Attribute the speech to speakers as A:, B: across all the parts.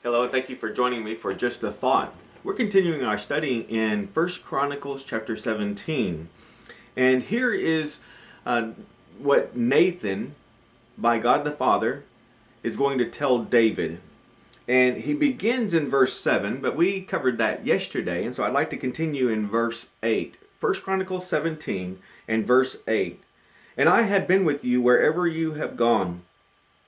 A: Hello, and thank you for joining me for Just a Thought. We're continuing our study in 1 Chronicles chapter 17. And here is what Nathan, by God the Father, is going to tell David. And he begins in verse 7, but we covered that yesterday, and so I'd like to continue in verse 8. 1 Chronicles 17 and verse 8. And I have been with you wherever you have gone,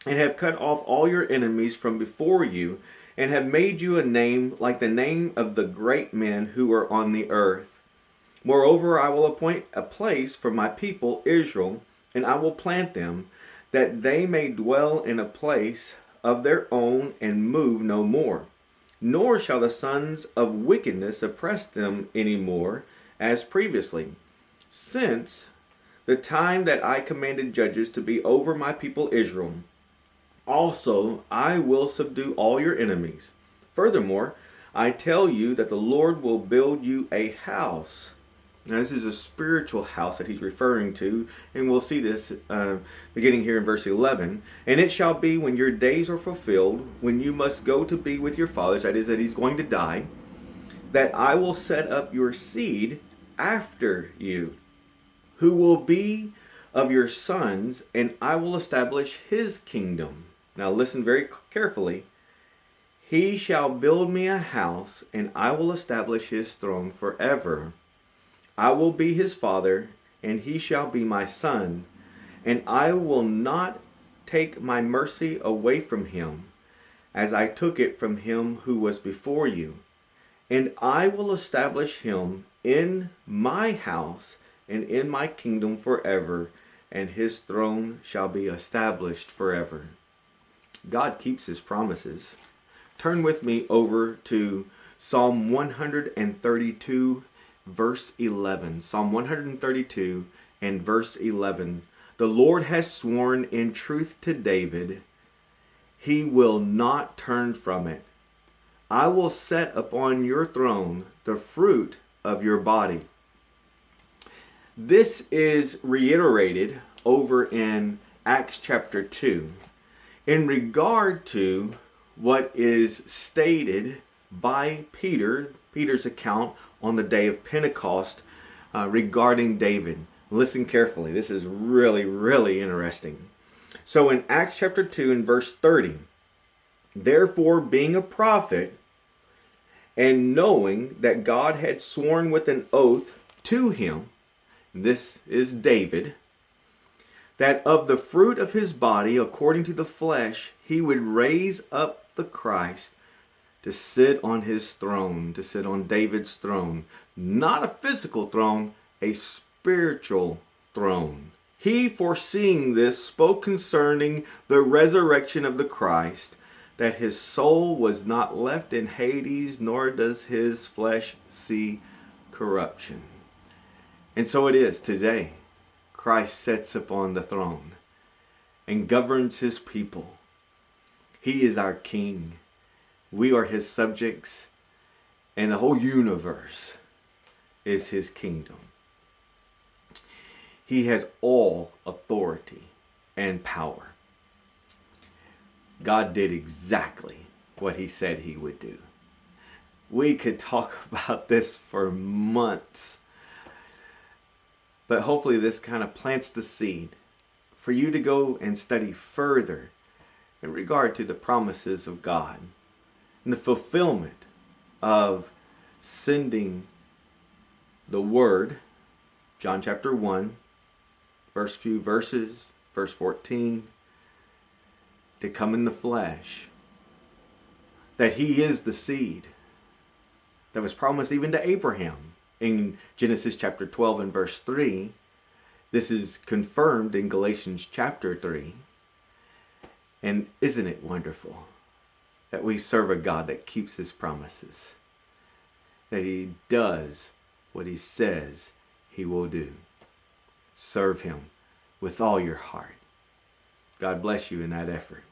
A: and have cut off all your enemies from before you, and have made you a name like the name of the great men who are on the earth. Moreover, I will appoint a place for my people Israel, and I will plant them, that they may dwell in a place of their own and move no more. Nor shall the sons of wickedness oppress them any more, as previously, since the time that I commanded judges to be over my people Israel. Also, I will subdue all your enemies. Furthermore, I tell you that the Lord will build you a house. Now, this is a spiritual house that he's referring to, and we'll see this beginning here in verse 11. And it shall be when your days are fulfilled, when you must go to be with your fathers, that is, that he's going to die, that I will set up your seed after you, who will be of your sons, and I will establish his kingdom. Now listen very carefully. He shall build me a house, and I will establish his throne forever. I will be his father, and he shall be my son, and I will not take my mercy away from him, as I took it from him who was before you. And I will establish him in my house and in my kingdom forever, and his throne shall be established forever. God keeps his promises. Turn with me over to Psalm 132, verse 11. Psalm 132 and verse 11. The Lord has sworn in truth to David, he will not turn from it. I will set upon your throne the fruit of your body. This is reiterated over in Acts chapter 2 in regard to what is stated by Peter's account on the day of Pentecost regarding David. Listen carefully. This is really, really interesting. So in Acts chapter 2 and verse 30, therefore being a prophet, and knowing that God had sworn with an oath to him, this is David, that of the fruit of his body, according to the flesh, he would raise up the Christ to sit on his throne, to sit on David's throne. Not a physical throne, a spiritual throne. He, foreseeing this, spoke concerning the resurrection of the Christ, that his soul was not left in Hades, nor does his flesh see corruption. And so it is today. Christ sits upon the throne and governs his people. He is our king. We are his subjects, and the whole universe is his kingdom. He has all authority and power. God did exactly what he said he would do. We could talk about this for months. But hopefully this kind of plants the seed for you to go and study further in regard to the promises of God and the fulfillment of sending the Word, John chapter 1, verse 14, to come in the flesh, that he is the seed that was promised even to Abraham. In Genesis chapter 12 and verse 3, this is confirmed in Galatians chapter 3. And isn't it wonderful that we serve a God that keeps his promises, that he does what he says he will do? Serve him with all your heart. God bless you in that effort.